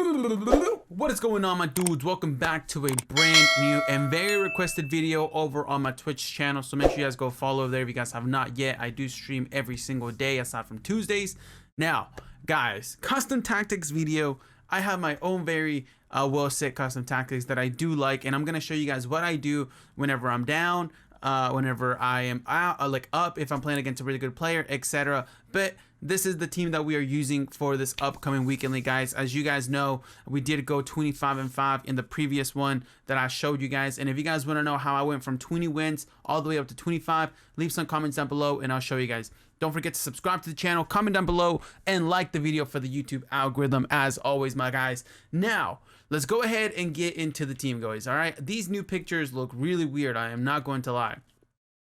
What is going on, my dudes? Welcome back to a brand new and very requested video over on my Twitch channel, so make sure you guys go follow over there if you guys have not yet. I do stream every single day aside from Tuesdays. Now guys, custom tactics video. I have my own very well set custom tactics that I do like, and I'm gonna show you guys what I do whenever I'm down, whenever I am out, like up, if I'm playing against a really good player, etc. But this is the team that we are using for this upcoming weekendly, guys. As you guys know, we did go 25-5 in the previous one that I showed you guys. And if you guys want to know how I went from 20 wins all the way up to 25, leave some comments down below and I'll show you guys. Don't forget to subscribe to the channel, comment down below, and like the video for the YouTube algorithm, as always, my guys. Now, let's go ahead and get into the team, guys. All right, these new pictures look really weird. I am not going to lie.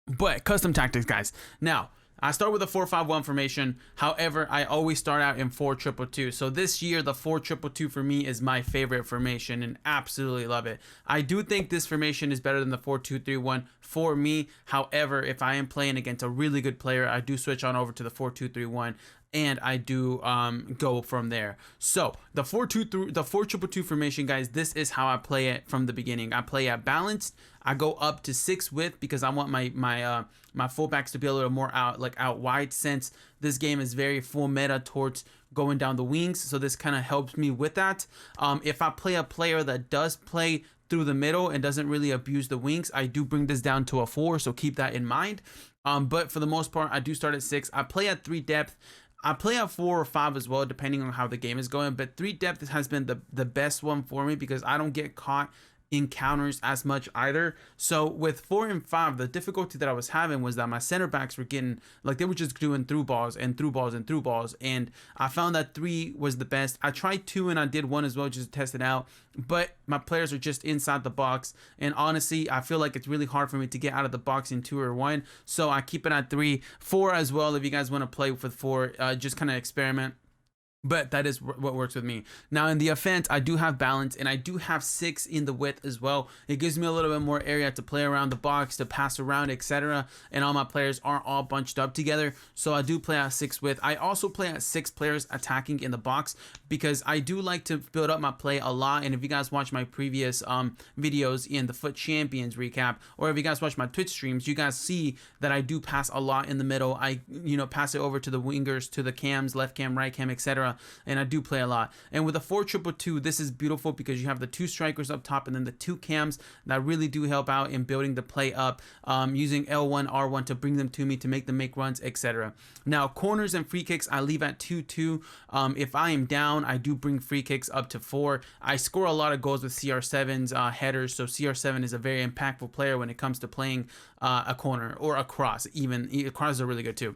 But custom tactics, guys. Now, I start with a 4-5-1 formation. However, I always start out in 4-2-2. So this year, the 4-2-2 for me is my favorite formation and absolutely love it. I do think this formation is better than the 4-2-3-1 for me. However, if I am playing against a really good player, I do switch on over to the 4-2-3-1. And I do go from there. So the 4-2-2 formation, guys, this is how I play it from the beginning. I play at balanced. I go up to 6 width because I want my fullbacks to be a little more out wide, since this game is very full meta towards going down the wings. So this kind of helps me with that. If I play a player that does play through the middle and doesn't really abuse the wings, I do bring this down to a 4. So keep that in mind. But for the most part, I do start at 6. I play at 3 depth. I play at 4 or 5 as well, depending on how the game is going. But 3 depth has been the best one for me because I don't get caught in counters as much either. So with 4 and 5, the difficulty that I was having was that my center backs were getting, like, they were just doing through balls and through balls and through balls. And I found that 3 was the best. I tried 2 and I did 1 as well, just to test it out. But my players are just inside the box. And honestly, I feel like it's really hard for me to get out of the box in 2 or 1. So I keep it at 3, 4 as well. If you guys want to play with 4, just kind of experiment. But that is what works with me. Now in the offense, I do have balance and I do have 6 in the width as well. It gives me a little bit more area to play around the box, to pass around, etc. And all my players aren't all bunched up together. So I do play at 6 width. I also play at 6 players attacking in the box because I do like to build up my play a lot. And if you guys watch my previous videos in the Foot Champions recap, or if you guys watch my Twitch streams, you guys see that I do pass a lot in the middle. I pass it over to the wingers, to the cams, left cam, right cam, etc. And I do play a lot. And with a 4-2-2, this is beautiful because you have the 2 strikers up top and then the 2 cams that really do help out in building the play up, using L1, R1 to bring them to me, to make them make runs, etc. Now corners and free kicks, I leave at 2-2. If I am down, I do bring free kicks up to 4. I score a lot of goals with CR7's headers, so CR7 is a very impactful player when it comes to playing a corner or a cross. Even crosses are really good too.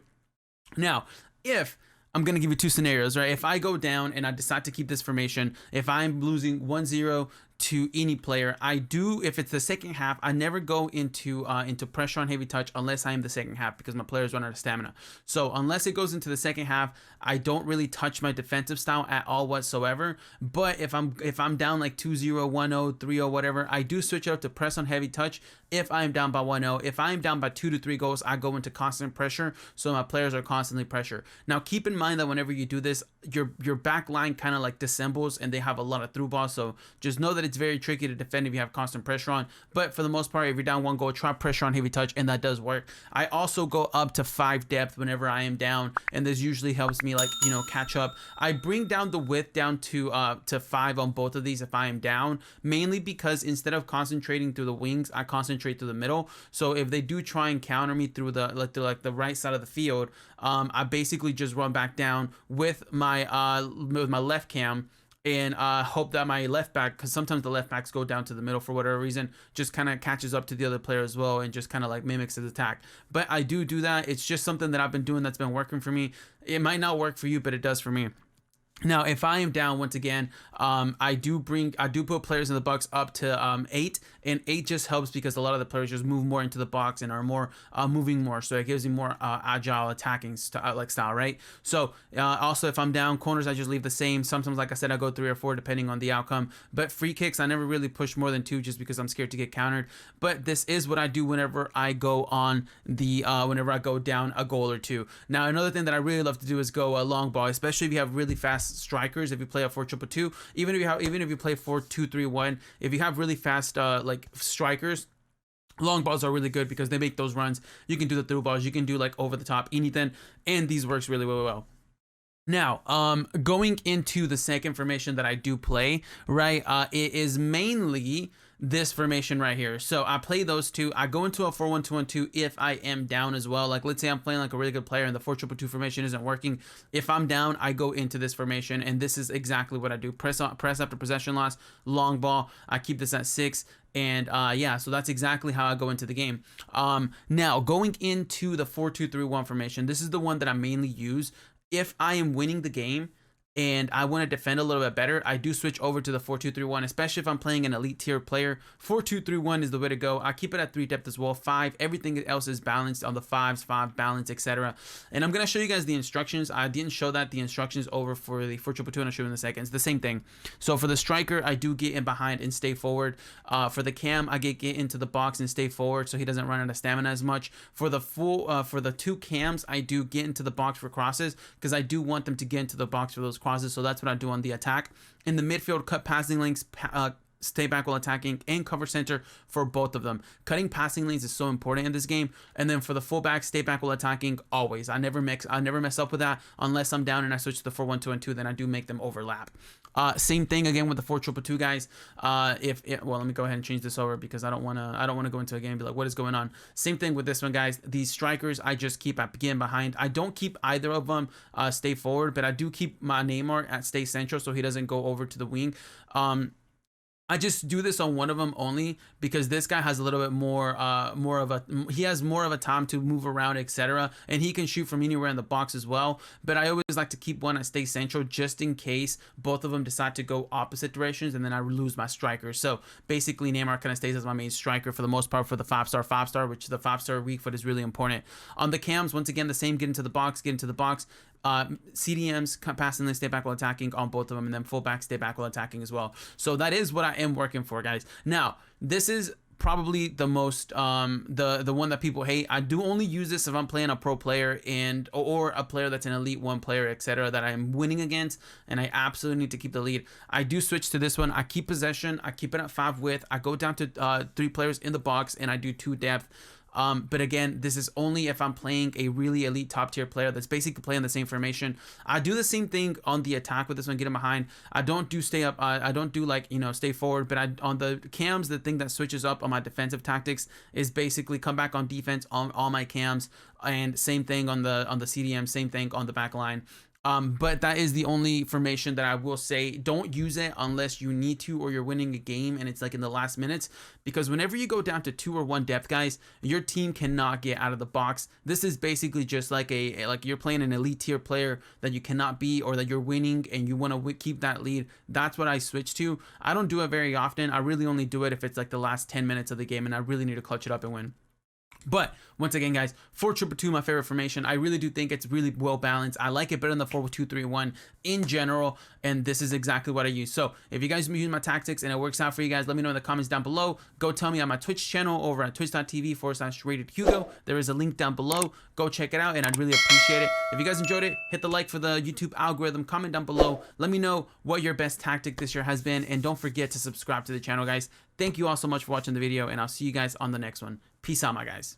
Now, if I'm going to give you 2 scenarios, right? If I go down and I decide to keep this formation, if I'm losing 1-0 to any player, I do, if it's the second half, I never go into pressure on heavy touch unless I am the second half, because my players run out of stamina. So unless it goes into the second half, I don't really touch my defensive style at all whatsoever. But if I'm down like 2-0, 1-0, 3-0, whatever, I do switch up to press on heavy touch. If I am down by 1-0, if I am down by 2 to 3 goals, I go into constant pressure, so my players are constantly pressure. Now keep in mind that whenever you do this, your back line kind of like dissembles and they have a lot of through balls, so just know that it's very tricky to defend if you have constant pressure on. But for the most part, if you're down 1 goal, try pressure on heavy touch, and that does work. I also go up to 5 depth whenever I am down, and this usually helps me, like, catch up. I bring down the width down to 5 on both of these if I am down, mainly because instead of concentrating through the wings, I concentrate through the middle. So if they do try and counter me through the right side of the field, I basically just run back down with my left cam and hope that my left back, because sometimes the left backs go down to the middle for whatever reason, just kind of catches up to the other player as well and just kind of like mimics his attack. But I do that. It's just something that I've been doing that's been working for me. It might not work for you, but it does for me. Now, if I am down, once again, I do put players in the box up to 8, and 8 just helps because a lot of the players just move more into the box and are more moving more, so it gives you more agile attacking style, right? So also, if I'm down, corners I just leave the same. Sometimes, like I said, I go 3 or 4 depending on the outcome. But free kicks, I never really push more than 2 just because I'm scared to get countered. But this is what I do whenever I go on the whenever I go down a goal or 2. Now, another thing that I really love to do is go a long ball, especially if you have really fast fast strikers if you play a 4-2-2. Even if you play 4-2-3-1, if you have really fast like strikers, long balls are really good because they make those runs. You can do the through balls, you can do like over the top, anything, and these works really well. Now, going into the second formation that I do play, right, it is mainly this formation right here. So I play those two. I go into a 4-1-2-1-2 if I am down as well. Like, let's say I'm playing like a really good player and the 4-2-2 formation isn't working. If I'm down, I go into this formation, and this is exactly what I do. Press after possession loss, long ball. I keep this at 6. And yeah, so that's exactly how I go into the game. Now, going into the 4-2-3-1 formation, this is the one that I mainly use. If I am winning the game and I want to defend a little bit better, I do switch over to the 4-2-3-1, especially if I'm playing an elite tier player. 4-2-3-1 is the way to go. I keep it at 3 depth as well. 5, everything else is balanced on the 5s, 5 balance, etc. And I'm going to show you guys the instructions. I didn't show the instructions over for the 4-2-2, and I'll show you in a second. It's the same thing. So for the striker, I do get in behind and stay forward. For the cam, I get into the box and stay forward so he doesn't run out of stamina as much. For the for the 2 cams, I do get into the box for crosses because I do want them to get into the box for those crosses. So that's what I do on the attack. In the midfield, cut passing lanes, stay back while attacking, and cover center for both of them. Cutting passing lanes is so important in this game. And then for the fullback, stay back while attacking always. I never mess up with that unless I'm down and I switch to the 4-1-2-1-2, then I do make them overlap. Same thing again with the 4-2-2 guys. Well, let me go ahead and change this over because I don't want to go into a game and be like, what is going on? Same thing with this one, guys. These strikers, I just keep at begin behind. I don't keep either of them stay forward, but I do keep my Neymar at stay central so he doesn't go over to the wing. I just do this on one of them only because this guy has a little bit more of a time to move around, etc. And he can shoot from anywhere in the box as well. But I always like to keep one at stay central just in case both of them decide to go opposite directions and then I lose my striker. So basically Neymar kind of stays as my main striker for the most part for the 5-star, which the 5-star weak foot is really important. On the cams, once again, the same, get into the box. CDMs, passing lane, stay back while attacking on both of them, and then fullback, stay back while attacking as well. So that is what I am working for, guys. Now, this is probably the most the one that people hate. I do only use this if I'm playing a pro player or a player that's an elite 1 player, etc., that I'm winning against and I absolutely need to keep the lead. I do switch to this one. I keep possession, I keep it at 5 width, I go down to 3 players in the box, and I do 2 depth. But again, this is only if I'm playing a really elite top tier player that's basically playing the same formation. I do the same thing on the attack with this one, get him behind. I don't do stay up. I don't do like, stay forward, but on the cams, the thing that switches up on my defensive tactics is basically come back on defense on all my cams, and same thing on the CDM, same thing on the back line. But that is the only formation that I will say don't use it unless you need to or you're winning a game and it's like in the last minutes, because whenever you go down to 2 or 1 depth, guys, your team cannot get out of the box. This is basically just like like you're playing an elite tier player that you cannot beat or that you're winning and you want to keep that lead. That's what I switch to. I don't do it very often. I really only do it if it's like the last 10 minutes of the game and I really need to clutch it up and win. But once again, guys, 4-2-2, my favorite formation. I really do think it's really well balanced. I like it better than the 4-2-3-1 in general, and this is exactly what I use. So if you guys use my tactics and it works out for you guys, let me know in the comments down below. Go tell me on my Twitch channel over at twitch.tv/RatedHugo. There is a link down below. Go check it out, and I'd really appreciate it. If you guys enjoyed it, hit the like for the YouTube algorithm. Comment down below. Let me know what your best tactic this year has been, and don't forget to subscribe to the channel, guys. Thank you all so much for watching the video, and I'll see you guys on the next one. Peace out, my guys.